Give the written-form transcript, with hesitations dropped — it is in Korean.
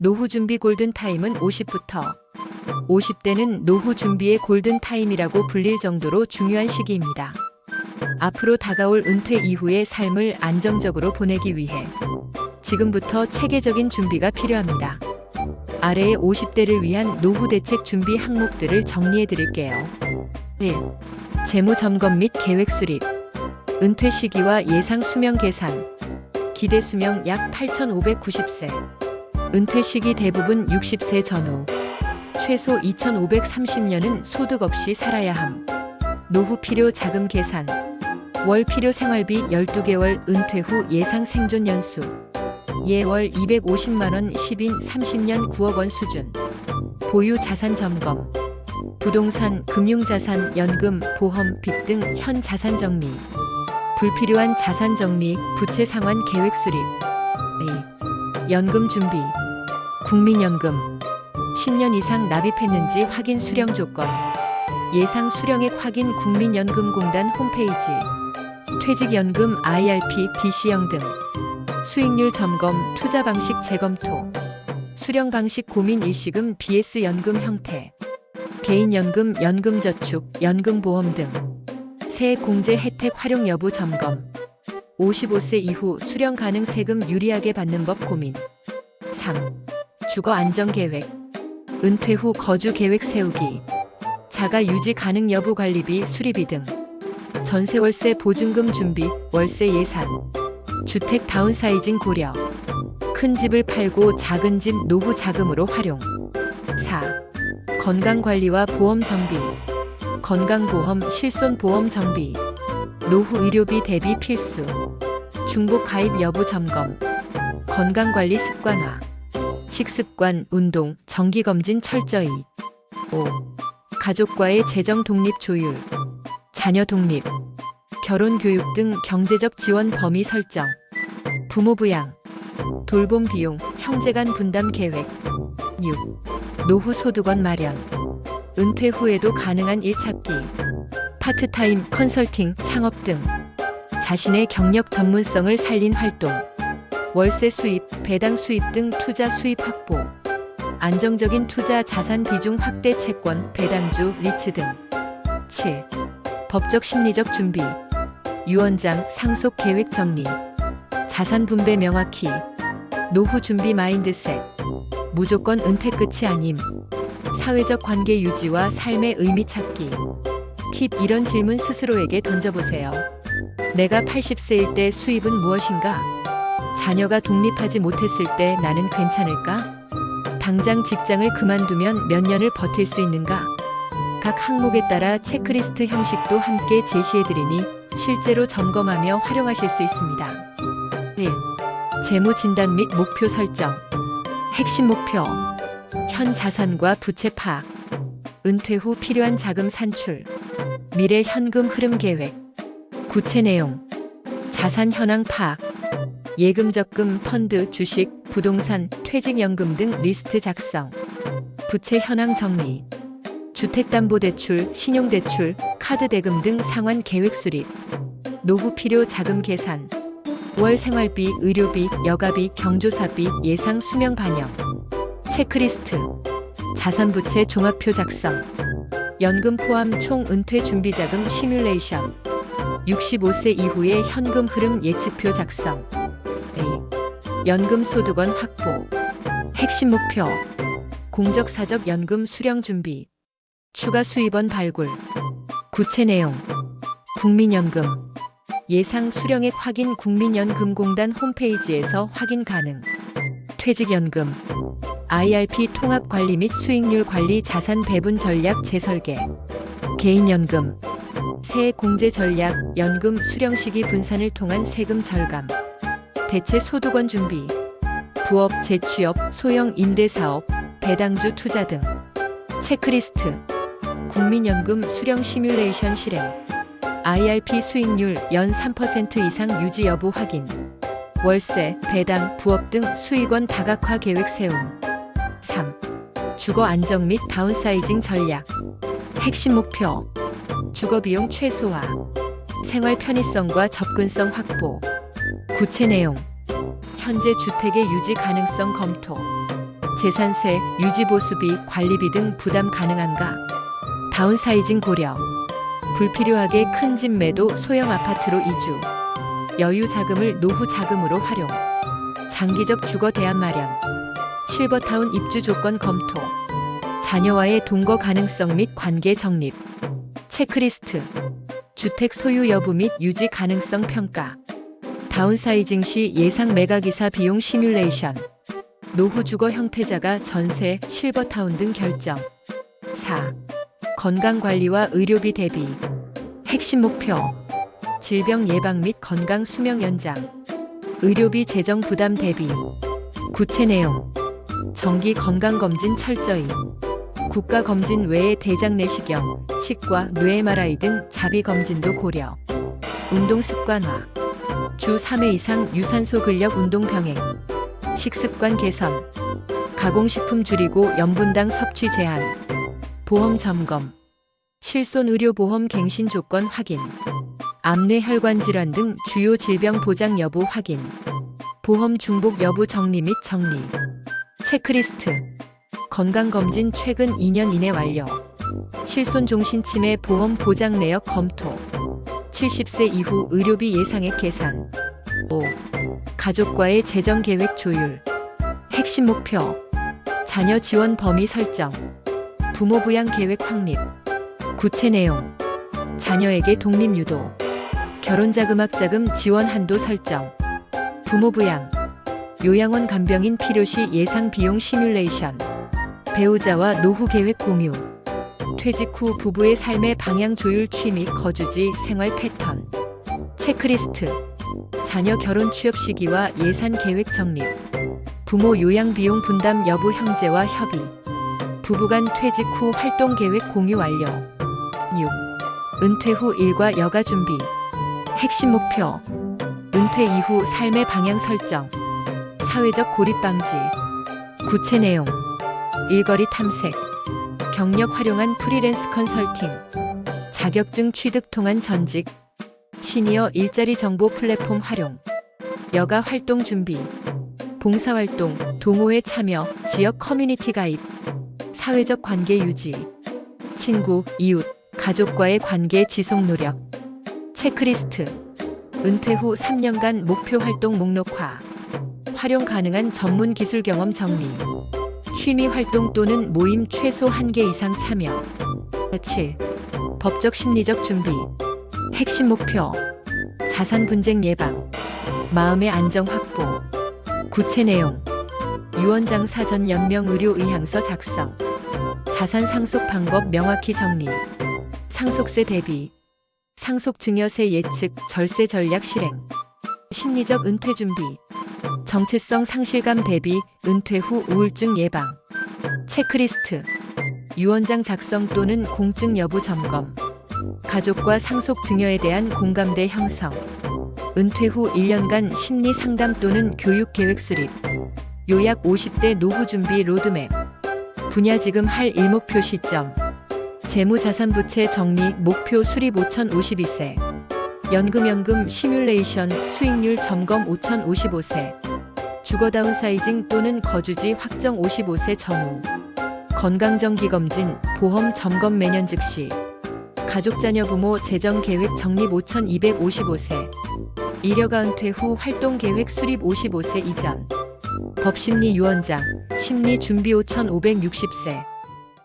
노후 준비 골든타임은 50부터 50대는 노후 준비의 골든타임이라고 불릴 정도로 중요한 시기입니다. 앞으로 다가올 은퇴 이후의 삶을 안정적으로 보내기 위해 지금부터 체계적인 준비가 필요합니다. 아래의 50대를 위한 노후 대책 준비 항목들을 정리해 드릴게요. 1. 재무 점검 및 계획 수립. 은퇴 시기와 예상 수명 계산. 기대 수명 약 8,590세. 은퇴 시기 대부분 60세 전후. 최소 2,530년은 소득 없이 살아야 함. 노후 필요 자금 계산. 월 필요 생활비 12개월 은퇴 후 예상 생존 연수. 예월 250만원 10인 30년 9억원 수준. 보유 자산 점검. 부동산, 금융자산, 연금, 보험, 빚 등 현 자산 정리. 불필요한 자산 정리, 부채 상환 계획 수립. 2. 연금 준비. 국민연금. 10년 이상 납입했는지 확인 수령 조건. 예상 수령액 확인 국민연금공단 홈페이지. 퇴직연금, IRP, DC형 등. 수익률 점검, 투자 방식 재검토. 수령 방식 고민 일시금 BS 연금 형태. 개인연금, 연금저축, 연금보험 등. 세액공제 혜택 활용 여부 점검. 55세 이후 수령 가능 세금 유리하게 받는 법 고민. 3. 주거 안정 계획. 은퇴 후 거주 계획 세우기. 자가 유지 가능 여부 관리비 수리비 등. 전세 월세 보증금 준비, 월세 예산. 주택 다운사이징 고려. 큰 집을 팔고 작은 집 노후 자금으로 활용. 4. 건강관리와 보험 정비. 건강보험, 실손보험 정비. 노후 의료비 대비 필수. 중복 가입 여부 점검. 건강관리 습관화. 식습관, 운동, 정기검진 철저히. 5. 가족과의 재정 독립 조율. 자녀 독립. 결혼 교육 등 경제적 지원 범위 설정. 부모 부양. 돌봄 비용, 형제 간 분담 계획. 6. 노후 소득원 마련. 은퇴 후에도 가능한 일 찾기. 파트타임, 컨설팅, 창업 등. 자신의 경력 전문성을 살린 활동. 월세 수입, 배당 수입 등 투자 수입 확보. 안정적인 투자 자산 비중 확대 채권, 배당주, 리츠 등. 7. 법적 심리적 준비. 유언장, 상속 계획 정리. 자산 분배 명확히. 노후 준비 마인드셋. 무조건 은퇴 끝이 아님. 사회적 관계 유지와 삶의 의미 찾기. 팁. 이런 질문 스스로에게 던져보세요. 내가 80세일 때 수입은 무엇인가? 자녀가 독립하지 못했을 때 나는 괜찮을까? 당장 직장을 그만두면 몇 년을 버틸 수 있는가? 각 항목에 따라 체크리스트 형식도 함께 제시해드리니 실제로 점검하며 활용하실 수 있습니다. 1. 재무 진단 및 목표 설정. 핵심 목표. 현 자산과 부채 파악. 은퇴 후 필요한 자금 산출. 미래 현금 흐름 계획. 구체 내용. 자산 현황 파악. 예금 적금, 펀드, 주식, 부동산, 퇴직연금 등 리스트 작성. 부채 현황 정리. 주택담보대출, 신용대출, 카드 대금 등 상환 계획 수립. 노후 필요 자금 계산. 월 생활비, 의료비, 여가비, 경조사비, 예상 수명 반영. 체크리스트. 자산부채 종합표 작성. 연금 포함 총 은퇴 준비자금 시뮬레이션. 65세 이후의 현금 흐름 예측표 작성. A. 연금 소득원 확보. 핵심 목표. 공적사적 연금 수령 준비. 추가 수입원 발굴. 구체 내용. 국민연금. 예상 수령액 확인 국민연금공단 홈페이지에서 확인 가능. 퇴직연금. IRP 통합 관리 및 수익률 관리 자산 배분 전략 재설계. 개인연금. 세액 공제 전략, 연금 수령 시기 분산을 통한 세금 절감. 대체 소득원 준비. 부업, 재취업, 소형 임대사업, 배당주 투자 등. 체크리스트. 국민연금 수령 시뮬레이션 실행. IRP 수익률 연 3% 이상 유지 여부 확인. 월세, 배당, 부업 등 수익원 다각화 계획 세움. 3. 주거 안정 및 다운사이징 전략. 핵심 목표. 주거 비용 최소화. 생활 편의성과 접근성 확보. 구체 내용. 현재 주택의 유지 가능성 검토. 재산세, 유지보수비, 관리비 등 부담 가능한가? 다운사이징 고려. 불필요하게 큰 집 매도, 소형 아파트로 이주. 여유 자금을 노후 자금으로 활용. 장기적 주거 대안 마련. 실버타운 입주 조건 검토. 자녀와의 동거 가능성 및 관계 정립. 체크리스트. 주택 소유 여부 및 유지 가능성 평가. 다운사이징 시 예상 매각이사 비용 시뮬레이션. 노후 주거 형태자가 전세, 실버타운 등 결정. 4. 건강관리와 의료비 대비. 핵심 목표. 질병 예방 및 건강 수명 연장. 의료비 재정 부담 대비. 구체 내용. 정기 건강검진 철저히. 국가검진 외에 대장 내시경, 치과, 뇌 MRI 등 자비검진도 고려. 운동 습관화. 주 3회 이상 유산소 근력 운동 병행. 식습관 개선. 가공식품 줄이고 염분당 섭취 제한. 보험 점검. 실손 의료보험 갱신 조건 확인. 암내 혈관 질환 등 주요 질병 보장 여부 확인. 보험 중복 여부 정리 및 정리. 체크리스트. 건강검진 최근 2년 이내 완료. 실손 종신치매 보험 보장 내역 검토. 70세 이후 의료비 예상액 계산. 5. 가족과의 재정 계획 조율. 핵심 목표. 자녀 지원 범위 설정. 부모 부양 계획 확립. 구체 내용. 자녀에게 독립 유도. 결혼자금학자금 지원 한도 설정. 부모 부양. 요양원 간병인 필요시 예상 비용 시뮬레이션. 배우자와 노후 계획 공유. 퇴직 후 부부의 삶의 방향 조율 취 및 거주지 생활 패턴. 체크리스트. 자녀 결혼 취업 시기와 예산 계획 정립. 부모 요양 비용 분담 여부 형제와 협의. 부부간 퇴직 후 활동 계획 공유 완료. 6. 은퇴 후 일과 여가 준비. 핵심 목표. 은퇴 이후 삶의 방향 설정. 사회적 고립 방지. 구체 내용. 일거리 탐색. 경력 활용한 프리랜스 컨설팅. 자격증 취득 통한 전직. 시니어 일자리 정보 플랫폼 활용. 여가 활동 준비. 봉사활동, 동호회 참여, 지역 커뮤니티 가입. 사회적 관계 유지. 친구, 이웃, 가족과의 관계 지속 노력. 체크리스트. 은퇴 후 3년간 목표 활동 목록화. 활용 가능한 전문 기술 경험 정리. 취미 활동 또는 모임 최소 1개 이상 참여. 7. 법적 심리적 준비. 핵심 목표. 자산 분쟁 예방. 마음의 안정 확보. 구체 내용. 유언장 사전 연명 의료 의향서 작성. 자산 상속 방법 명확히 정리. 상속세 대비. 상속 증여세 예측 절세 전략 실행. 심리적 은퇴 준비. 정체성 상실감 대비 은퇴 후 우울증 예방. 체크리스트. 유언장 작성 또는 공증 여부 점검. 가족과 상속 증여에 대한 공감대 형성. 은퇴 후 1년간 심리 상담 또는 교육 계획 수립. 요약 50대 노후 준비 로드맵. 분야 지금 할 일목표 시점. 재무자산부채 정리 목표 수립 5052세. 연금 시뮬레이션 수익률 점검 5055세. 주거 다운사이징 또는 거주지 확정 55세 전후. 건강정기검진, 보험 점검 매년 즉시. 가족 자녀 부모 재정 계획 정립 5255세. 이려가 은퇴 후 활동 계획 수립 55세 이전. 법심리 유언장, 심리 준비 5560세.